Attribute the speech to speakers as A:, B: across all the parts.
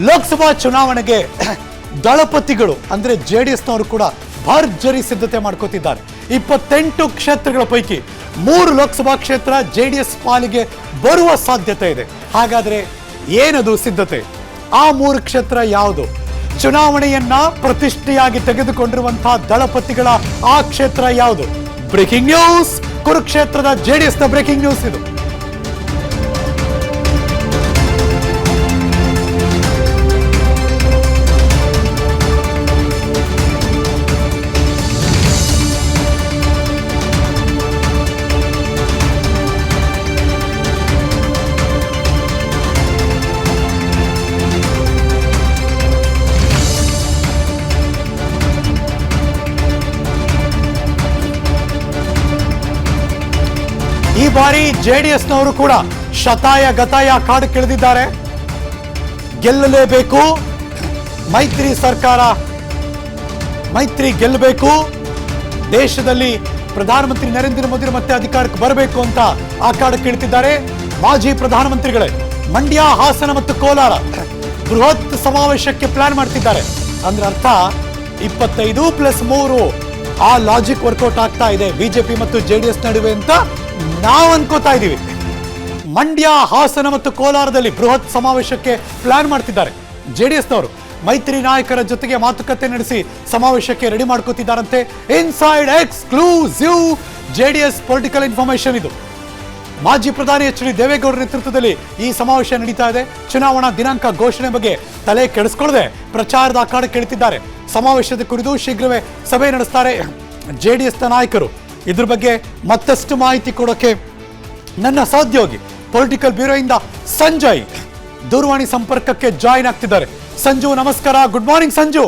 A: ಲೋಕಸಭಾ ಚುನಾವಣೆಗೆ ದಳಪತಿಗಳು ಅಂದ್ರೆ ಜೆಡಿಎಸ್ನವರು ಕೂಡ ಭರ್ಜರಿ ಸಿದ್ಧತೆ ಮಾಡ್ಕೋತಿದ್ದಾರೆ. 28 ಕ್ಷೇತ್ರಗಳ ಪೈಕಿ 3 ಲೋಕಸಭಾ ಕ್ಷೇತ್ರ ಜೆಡಿಎಸ್ ಪಾಲಿಗೆ ಬರುವ ಸಾಧ್ಯತೆ ಇದೆ. ಹಾಗಾದ್ರೆ ಏನದು ಸಿದ್ಧತೆ? ಆ 3 ಕ್ಷೇತ್ರ ಯಾವುದು? ಚುನಾವಣೆಯನ್ನ ಪ್ರತಿಷ್ಠೆಯಾಗಿ ತೆಗೆದುಕೊಂಡಿರುವಂತಹ ದಳಪತಿಗಳ ಆ ಕ್ಷೇತ್ರ ಯಾವುದು? ಬ್ರೇಕಿಂಗ್ ನ್ಯೂಸ್, ಕುರುಕ್ಷೇತ್ರದ ಜೆಡಿಎಸ್ನ ಬ್ರೇಕಿಂಗ್ ನ್ಯೂಸ್ ಇದು. ಈ ಬಾರಿ ಜೆಡಿಎಸ್ನವರು ಕೂಡ ಶತಾಯ ಗತಾಯ ಕಾಡು ಕೆಳೆದಿದ್ದಾರೆ. ಗೆಲ್ಲಲೇಬೇಕು, ಮೈತ್ರಿ ಸರ್ಕಾರ ಮೈತ್ರಿ ಗೆಲ್ಲಬೇಕು, ದೇಶದಲ್ಲಿ ಪ್ರಧಾನಮಂತ್ರಿ ನರೇಂದ್ರ ಮೋದಿ ಮತ್ತೆ ಅಧಿಕಾರಕ್ಕೆ ಬರಬೇಕು ಅಂತ ಆ ಕಾಡು ಕೇಳ್ತಿದ್ದಾರೆ. ಮಾಜಿ ಪ್ರಧಾನಮಂತ್ರಿಗಳೇ ಮಂಡ್ಯ, ಹಾಸನ ಮತ್ತು ಕೋಲಾರ ಬೃಹತ್ ಸಮಾವೇಶಕ್ಕೆ ಪ್ಲಾನ್ ಮಾಡ್ತಿದ್ದಾರೆ. ಅಂದ್ರೆ ಅರ್ಥ 25+3 ಆ ಲಾಜಿಕ್ ವರ್ಕೌಟ್ ಆಗ್ತಾ ಇದೆ ಬಿಜೆಪಿ ಮತ್ತು ಜೆಡಿಎಸ್ ನಡುವೆ ಅಂತ ನಾವು ಅನ್ಕೋತಾ ಇದೀವಿ. ಮಂಡ್ಯ, ಹಾಸನ ಮತ್ತು ಕೋಲಾರದಲ್ಲಿ ಬೃಹತ್ ಸಮಾವೇಶಕ್ಕೆ ಪ್ಲಾನ್ ಮಾಡ್ತಿದ್ದಾರೆ ಜೆಡಿಎಸ್ನವರು. ಮೈತ್ರಿ ನಾಯಕರ ಜೊತೆಗೆ ಮಾತುಕತೆ ನಡೆಸಿ ಸಮಾವೇಶಕ್ಕೆ ರೆಡಿ ಮಾಡ್ಕೋತಿದ್ದಾರಂತೆ. Inside exclusive JDS political information ಇದು. ಮಾಜಿ ಪ್ರಧಾನಿ ಎಚ್ ಡಿ ದೇವೇಗೌಡರ ನೇತೃತ್ವದಲ್ಲಿ ಈ ಸಮಾವೇಶ ನಡೀತಾ ಇದೆ. ಚುನಾವಣಾ ದಿನಾಂಕ ಘೋಷಣೆ ಬಗ್ಗೆ ತಲೆ ಕೆಡಿಸ್ಕೊಳ್ಳದೆ ಪ್ರಚಾರದ ಅಖಾಡ ಕೇಳ್ತಿದ್ದಾರೆ. ಸಮಾವೇಶದ ಕುರಿತು ಶೀಘ್ರವೇ ಸಭೆ ನಡೆಸ್ತಾರೆ ಜೆಡಿಎಸ್ನ ನಾಯಕರು. ಇದ್ರ ಬಗ್ಗೆ ಮತ್ತಷ್ಟು ಮಾಹಿತಿ ಕೊಡೋಕೆ ನನ್ನ ಸಹೋದ್ಯೋಗಿ ಪೊಲಿಟಿಕಲ್ ಬ್ಯೂರೋ ಇಂದ ಸಂಜಯ್ ದೂರವಾಣಿ ಸಂಪರ್ಕಕ್ಕೆ ಜಾಯಿನ್ ಆಗ್ತಿದ್ದಾರೆ. ಸಂಜು ನಮಸ್ಕಾರ. Good morning Sanju.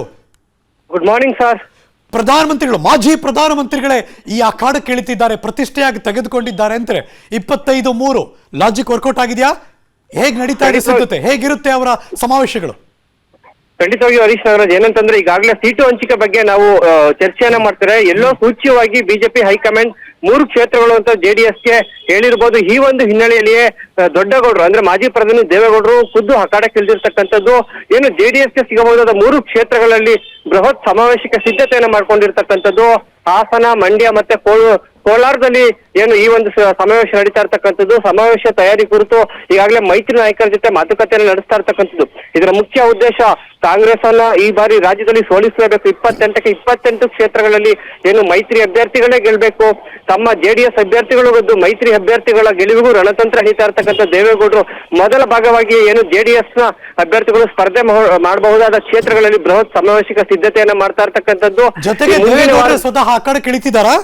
B: Good morning sir.
A: ಪ್ರಧಾನಮಂತ್ರಿಗಳು, ಮಾಜಿ ಪ್ರಧಾನಮಂತ್ರಿಗಳೇ ಈ ಅಖಾಡ ಕೇಳುತ್ತಿದ್ದಾರೆ, ಪ್ರತಿಷ್ಠೆಯಾಗಿ ತೆಗೆದುಕೊಂಡಿದ್ದಾರೆ ಅಂತಾರೆ. 25-3 ಲಾಜಿಕ್ ವರ್ಕೌಟ್ ಆಗಿದೆಯಾ? ಹೇಗೆ ನಡೀತಾ ಇದೆ ಸಿದ್ಧತೆ? ಹೇಗಿರುತ್ತೆ ಅವರ ಸಮಾವೇಶಗಳು?
B: ಖಂಡಿತವಾಗಿ ಹರೀಶ್ ನಾಗರಾಜ್, ಏನಂತಂದ್ರೆ ಈಗಾಗಲೇ ಸೀಟು ಹಂಚಿಕೆ ಬಗ್ಗೆ ನಾವು ಚರ್ಚೆಯನ್ನ ಮಾಡ್ತಾರೆ. ಎಲ್ಲೋ ಸೂಚ್ಯವಾಗಿ ಬಿಜೆಪಿ ಹೈಕಮಾಂಡ್ 3 ಕ್ಷೇತ್ರಗಳು ಅಂತ ಜೆಡಿಎಸ್ಗೆ ಹೇಳಿರ್ಬೋದು. ಈ ಒಂದು ಹಿನ್ನೆಲೆಯಲ್ಲಿಯೇ ದೊಡ್ಡಗೌಡರು ಅಂದ್ರೆ ಮಾಜಿ ಪ್ರಧಾನಿ ದೇವೇಗೌಡರು ಖುದ್ದು ಅಖಾಡ ಕೇಳಿರ್ತಕ್ಕಂಥದ್ದು. ಏನು ಜೆಡಿಎಸ್ಗೆ ಸಿಗಬಹುದಾದ 3 ಕ್ಷೇತ್ರಗಳಲ್ಲಿ ಬೃಹತ್ ಸಮಾವೇಶಕ್ಕೆ ಸಿದ್ಧತೆಯನ್ನ ಮಾಡ್ಕೊಂಡಿರ್ತಕ್ಕಂಥದ್ದು. ಹಾಸನ, ಮಂಡ್ಯ ಮತ್ತೆ ಕೋಲಾರದಲ್ಲಿ ಏನು ಈ ಒಂದು ಸಮಾವೇಶ ನಡೀತಾ ಇರ್ತಕ್ಕಂಥದ್ದು. ಸಮಾವೇಶ ತಯಾರಿ ಕುರಿತು ಈಗಾಗಲೇ ಮೈತ್ರಿ ನಾಯಕರ ಜೊತೆ ಮಾತುಕತೆಯನ್ನು ನಡೆಸ್ತಾ ಇರ್ತಕ್ಕಂಥದ್ದು. ಇದರ ಮುಖ್ಯ ಉದ್ದೇಶ ಕಾಂಗ್ರೆಸ್ ಅನ್ನ ಈ ಬಾರಿ ರಾಜ್ಯದಲ್ಲಿ ಸೋಲಿಸಲೇಬೇಕು. 28ಕ್ಕೆ 28 ಕ್ಷೇತ್ರಗಳಲ್ಲಿ ಏನು ಮೈತ್ರಿ ಅಭ್ಯರ್ಥಿಗಳೇ ಗೆಲ್ಬೇಕು. ತಮ್ಮ ಜೆಡಿಎಸ್ ಅಭ್ಯರ್ಥಿಗಳು ಗೆದ್ದು ಮೈತ್ರಿ ಅಭ್ಯರ್ಥಿಗಳ ಗೆಲುವಿಗೂ ರಣತಂತ್ರ ಹಿಡಿತಾ ಇರ್ತಕ್ಕಂಥ ದೇವೇಗೌಡರು ಮೊದಲ ಭಾಗವಾಗಿ ಏನು ಜೆಡಿಎಸ್ ನ ಅಭ್ಯರ್ಥಿಗಳು ಸ್ಪರ್ಧೆ ಮಾಡಬಹುದಾದ ಕ್ಷೇತ್ರಗಳಲ್ಲಿ ಬೃಹತ್ ಸಮಾವೇಶಕ್ಕೆ ಸಿದ್ಧತೆಯನ್ನ ಮಾಡ್ತಾ ಇರ್ತಕ್ಕಂಥದ್ದು.
A: ಸ್ವತಃ ಆ ಕಡೆ ಕೇಳ್ತಿದ್ದಾರಾ?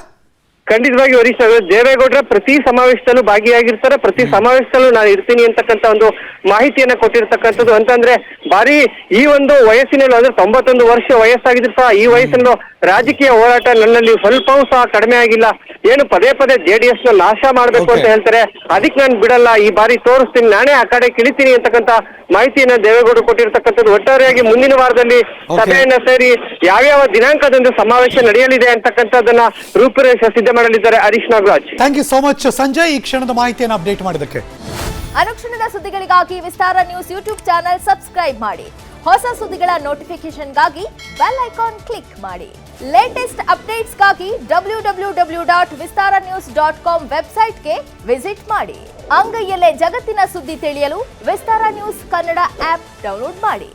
B: ಖಂಡಿತವಾಗಿ ಹರೀಶ್ ದೇವೇಗೌಡರ ಪ್ರತಿ ಸಮಾವೇಶದಲ್ಲೂ ಭಾಗಿಯಾಗಿರ್ತಾರೆ. ಪ್ರತಿ ಸಮಾವೇಶದಲ್ಲೂ ನಾನು ಇರ್ತೀನಿ ಅಂತಕ್ಕಂಥ ಒಂದು ಮಾಹಿತಿಯನ್ನ ಕೊಟ್ಟಿರ್ತಕ್ಕಂಥದ್ದು. ಅಂತಂದ್ರೆ ಬಾರಿ ಈ ಒಂದು ವಯಸ್ಸಿನಲ್ಲಿ ಅಂದ್ರೆ 91 ವರ್ಷ ವಯಸ್ಸಾಗಿದ್ರು ಸಹ ಈ ವಯಸ್ಸನ್ನು ರಾಜಕೀಯ ಹೋರಾಟ ನನ್ನಲ್ಲಿ ಸ್ವಲ್ಪವೂ ಸಹ ಕಡಿಮೆ ಆಗಿಲ್ಲ. ಏನು ಪದೇ ಪದೇ ಜೆಡಿಎಸ್ ನ ನಾಶ ಮಾಡ್ಬೇಕು ಅಂತ ಹೇಳ್ತಾರೆ. ಅದಕ್ಕೆ ನಾನು ಬಿಡಲ್ಲ, ಈ ಬಾರಿ ತೋರಿಸ್ತೀನಿ, ನಾನೇ ಆ ಕಡೆ ಕಿಳಿತೀನಿ ಅಂತಕ್ಕಂಥ ಮಾಹಿತಿಯನ್ನ ದೇವೇಗೌಡರು ಕೊಟ್ಟಿರ್ತಕ್ಕಂಥದ್ದು. ಒಟ್ಟಾರೆಯಾಗಿ ಮುಂದಿನ ವಾರದಲ್ಲಿ ಸಭೆಯನ್ನ ಸೇರಿ ಯಾವ್ಯಾವ ದಿನಾಂಕದಂದು ಸಮಾವೇಶ ನಡೆಯಲಿದೆ ಅಂತಕ್ಕಂಥದ್ದನ್ನ ರೂಪುರೇಷೆ ಸಿದ್ಧ ಮಾಡಲಿದ್ದಾರೆ Harish Nagaraj.
A: Thank you so much Sanjay, ಈ ಕ್ಷಣದ ಮಾಹಿತಿಯನ್ನು ಅಪ್ಡೇಟ್ ಮಾಡಿದ್ದಕ್ಕೆ.
C: ಅನುಕ್ಷಣದ ಸುದ್ದಿಗಳಿಗಾಗಿ Vistara news YouTube channel subscribe ಮಾಡಿ. ಹೊಸ ಸುದ್ದಿಗಳ ನೋಟಿಫಿಕೇಶನ್ಗಾಗಿ ಬೆಲ್ ಐಕಾನ್ ಕ್ಲಿಕ್ ಮಾಡಿ. ಲೇಟೆಸ್ಟ್ ಅಪ್ಡೇಟ್ಸ್ಗಾಗಿ www.vistaranews.com ವೆಬ್ಸೈಟ್ಗೆ ವಿಸಿಟ್ ಮಾಡಿ. ಅಂಗೈಯಲ್ಲೇ ಜಗತ್ತಿನ ಸುದ್ದಿ ತಿಳಿಯಲು Vistara news Kannada app download ಮಾಡಿ.